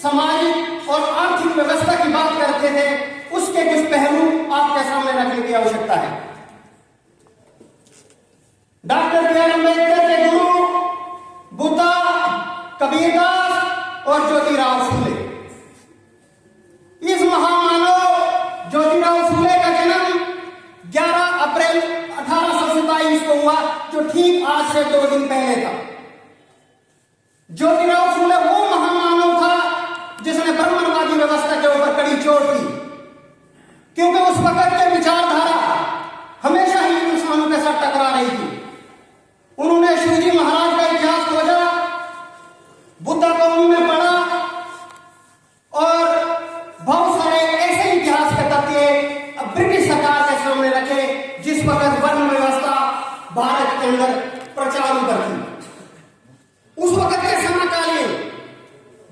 सामाजिक और आर्थिक व्यवस्था की बात करते थे, उसके कुछ पहलू आपके सामने रखने की आवश्यकता है। डॉक्टर बी आर अम्बेडकर के गुरु बुद्धा, कबीरदास और ज्योतिराव फूले। इस महामानव ज्योतिराव फूले का जन्म 11 अप्रैल 1827 को हुआ, जो ठीक आज से 2 दिन पहले था। ज्योतिराव फूले वो महामानव था जिसने ब्राह्मणवादी व्यवस्था के ऊपर कड़ी चोट की, क्योंकि उस वक्त की विचारधारा हमेशा ही इंसानों के साथ टकरा रही थी। उन्होंने शिवजी महाराज का इतिहास खोजा, बुद्धा को उन्होंने पढ़ा और बहुत सारे ऐसे इतिहास के तथ्य ब्रिटिश सरकार के सामने रखे जिस वक्त वर्ण व्यवस्था भारत के अंदर प्रचार पर थी। उस वक्त के समकालीन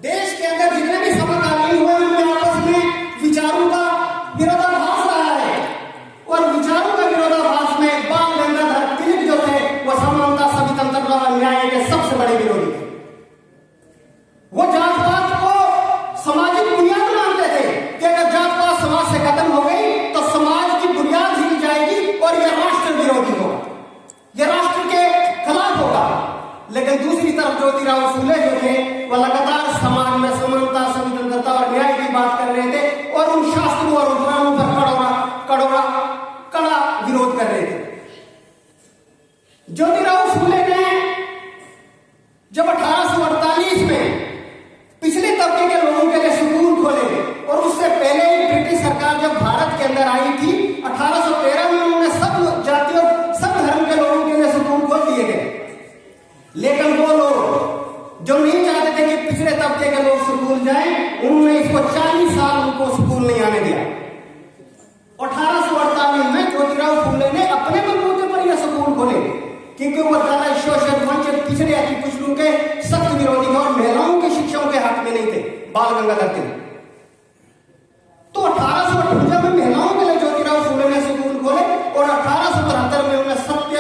देश के अंदर जितने भी समकालीन हुए उनमें आपस में विचारों का विरोधाभास रहा है, और विचारों का विरोधाभास में बाल गंगाधर तिलक जो थे वह समानता, स्वतंत्रता और न्याय के सबसे बड़े विरोधी थे। वो जात पात को सामाजिक बुनियाद मानते थे कि अगर जात पात समाज से खत्म हो गई तो समाज की बुनियाद हिल जाएगी और यह राष्ट्र विरोधी होगा, यह राष्ट्र के खिलाफ होगा। लेकिन दूसरी तरफ ज्योतिराव फूले जो थे वह लगातार समाज में समानता, स्वतंत्रता और न्याय की बात कर रहे थे और उन शास्त्रों और उपकरणों पर कड़ा विरोध कर रहे थे। ज्योतिराव फूले ने जब 1848 में पिछले तबके के लोगों के लिए स्कूल खोले, और उससे पहले ही ब्रिटिश सरकार जब भारत के अंदर आई थी 1813 में उन्होंने सब जातियों, सब धर्म के लोगों के लिए स्कूल खोल दिए गए। लेकिन वो लोग जो नहीं चाहते थे कि पिछले तबके के लोग स्कूल जाएं, उन्होंने इसको 40 साल उनको स्कूल नहीं आने दिया। 1848 में ज्योतिराव फूले ने अपने बलबूते पर यह स्कूल खोले, क्योंकि वो ज्यादा शोषित, वंचित, पिछड़े अति पिछड़ों के सख्त विरोधी और महिलाओं की शिक्षाओं के हक में नहीं थे। बाल गंगाधर तिलक तो 1858 में महिलाओं के लिए ज्योतिराव फूले ने स्कूल खोले और 1873 में उन्होंने सत्य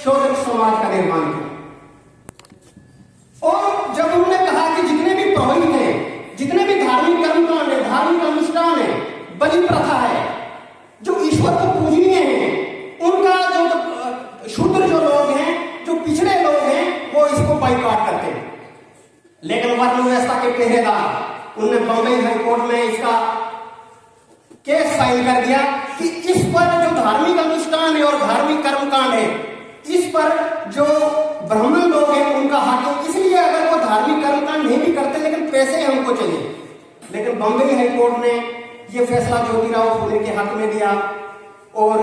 शोधक समाज का निर्माण किया। और जब उन्होंने कहा कि जितने भी पुरोहित हैं, जितने भी धार्मिक कर्मकांड है, धार्मिक अनुष्ठान है, बलि प्रथा है, जो ईश्वर को पूजनीय है, उनका जो शूद्र जो लोग हैं, जो पिछड़े लोग हैं, वो इसको बाइकआउट करते हैं। लेकिन वर्ण व्यवस्था के पहरेदार उन्होंने बंबई हाईकोर्ट में इसका केस फाइल कर दिया कि इस पर जो धार्मिक अनुष्ठान है और धार्मिक कर्मकांड है, इस पर जो ब्राह्मण लोग हैं उनका हक है, इसलिए अगर वो धार्मिक कर्मकांड नहीं भी करते लेकिन पैसे हमको चाहिए। लेकिन बंबई हाईकोर्ट ने यह फैसला ज्योतिराव फूले के हक में दिया और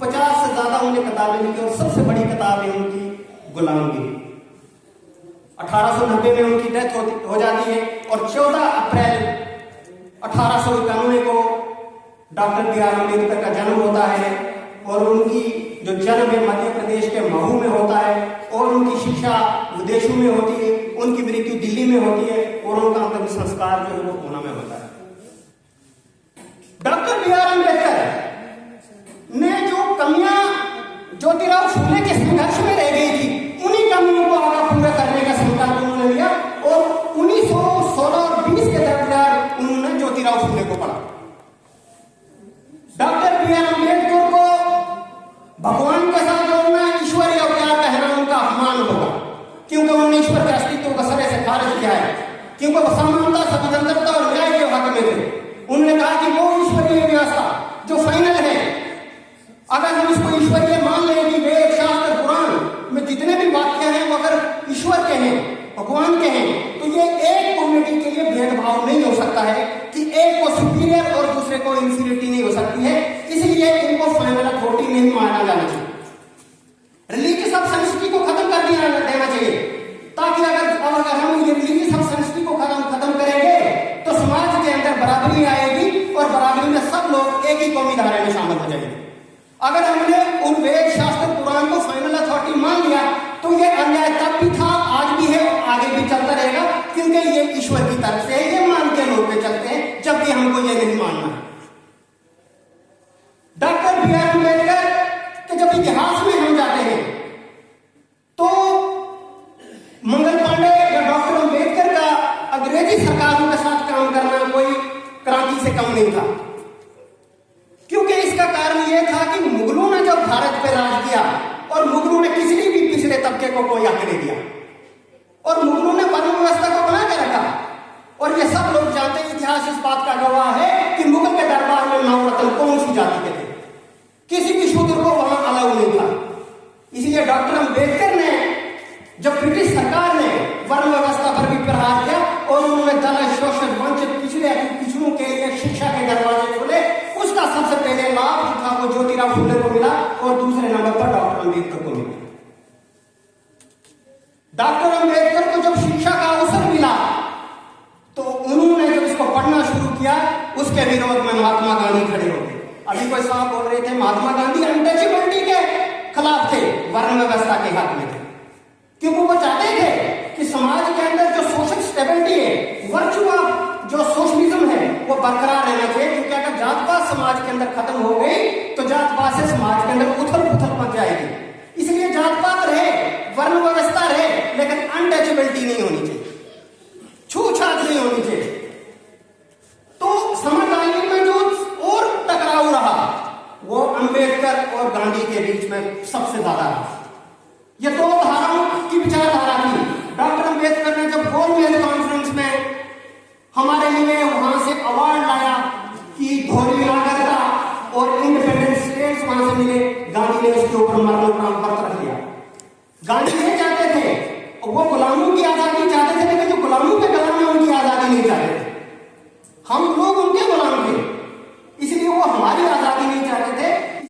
50 से ज्यादा उन्हें किताबें लिखी और सबसे बड़ी किताब है उनकी गुलामगिरी। 1890 में उनकी डेथ हो जाती है और 14 अप्रैल 1891 को डॉक्टर बी आर अम्बेडकर का जन्म होता है, और उनकी जो जन्म है मध्य प्रदेश के महू में होता है, और उनकी शिक्षा विदेशों में होती है, उनकी मृत्यु दिल्ली में होती है, और उनका अंतिम संस्कार जो है वो पूना में होता है। डॉक्टर बी आर अम्बेडकर ने जो कमियां ज्योतिराव फूले के संघर्ष में रह गई थी, उन्हीं कमियों को आगे पूरा करने का संकल्प उन्होंने लिया और 1916 और 20 के दरमियान उन्होंने ज्योतिराव फूले को पढ़ा। डॉक्टर बी आर अम्बेडकर को भगवान के साथ जोड़ना, ईश्वरीय अवतार कहना उनका अपमान होगा, क्योंकि उन्होंने ईश्वर के अस्तित्व को सरे से खारिज किया है, क्योंकि वो समानता, स्वतंत्रता और न्याय के हक में थे। उन्होंने कहा कि वो ईश्वरीय व्यवस्था जो फाइनल है, अगर हम इसको ईश्वरीय मान लें कि वेद, शास्त्र, पुराण में जितने भी वाक्य हैं वो अगर ईश्वर के हैं, भगवान के हैं, तो ये एक कम्युनिटी के लिए भेदभाव नहीं हो सकता है कि एक को सुपीरियर और दूसरे को इंफीरियरिटी नहीं हो सकती है, इसलिए इनको फाइनल अथॉरिटी नहीं माना जाना चाहिए। रिलीजियस ऑब्सेंसिटी को खत्म कर दिया देना चाहिए, ताकि अगर हम ये रिलीजियस ऑब्सेंसिटी को खत्म करेंगे तो समाज के अंदर बराबरी आएगी और बराबरी में सब लोग एक ही कौमी धारे में शामिल हो जाएंगे। अगर हमने उन वेद, शास्त्र, पुराण को फाइनल अथॉरिटी मान लिया तो ये अन्याय तब भी था, आज भी है, आगे भी चलता रहेगा, क्योंकि ये ईश्वर की तरफ से ये मान के लोग पे चलते हैं, जबकि हमको ये नहीं मानना है। डॉक्टर बी आर अम्बेडकर के जब इतिहास में हम जाते हैं तो मंगल पांडे या डॉक्टर अम्बेडकर का अंग्रेजी सरकारों के साथ कम नहीं था, क्योंकि इसका कारण यह था कि मुगलों ने जब भारत पे राज किया और मुगलों ने किसी भी पिछड़े तबके को कोई हक नहीं दिया और मुगलों ने वर्ण व्यवस्था को बना के रखा। और ये सब लोग जानते हैं, इतिहास इस बात का गवाह है कि मुगल के दरबार में नवरत्न कौन सी जाति के थे, किसी भी शूद्र को वहां अलाउ नहीं था। इसलिए डॉक्टर अम्बेडकर ने, जब ब्रिटिश सरकार ने वर्ण व्यवस्था पर भी प्रहार किया और उन्होंने दलित, शोषित, वंचित, पिछड़ों के लिए शिक्षा के दरवाजे खोले, उसका सबसे पहले लाभ जो था वो ज्योतिराव फुले को मिला और दूसरे नंबर पर डॉक्टर अम्बेडकर को मिला। डॉक्टर अम्बेडकर को जब शिक्षा का अवसर मिला तो उन्होंने जब इसको पढ़ना शुरू किया, उसके विरोध में महात्मा गांधी खड़े हो गए। अभी कोई साहब बोल रहे थे महात्मा गांधी अनटचेबिलिटी के खिलाफ थे, वर्ण व्यवस्था के हक में थे, क्योंकि वो चाहते थे कि समाज के अंदर जो सोशल स्टेबिलिटी है, वर्चू ऑफ जो सोशलिज्म है वो बरकरार रहना चाहिए। क्योंकि अगर जात पात समाज के अंदर खत्म हो गई तो जात पात से समाज के अंदर उथल पुथल मच जाएगी। इसलिए जात पात रहे, वर्ण व्यवस्था रहे, लेकिन अनटचेबिलिटी नहीं होनी चाहिए, छूछात नहीं होनी चाहिए। तो समकालीन में जो और टकराव रहा वो अम्बेडकर और गांधी के बीच में सबसे ज्यादा रहा। ये दो धाराओं की विचारधारा थी। डॉक्टर अम्बेडकर ने जब गोलमेज कॉन्फ्रेंस में हमारे लिए वहां से अवार्ड लाया कि धोरी नागरिकता और इंडिपेंडेंट स्टेट्स वहां से मिले, गांधी ने उसके ऊपर मरणोपरांत पत्र रख दिया। गांधी ये चाहते थे, वो गुलामों की आजादी चाहते थे, लेकिन जो गुलामों के गुलाम है उनकी आजादी नहीं चाहते थे। हम लोग उनके गुलाम थे, इसलिए वो हमारी आजादी नहीं चाहते थे।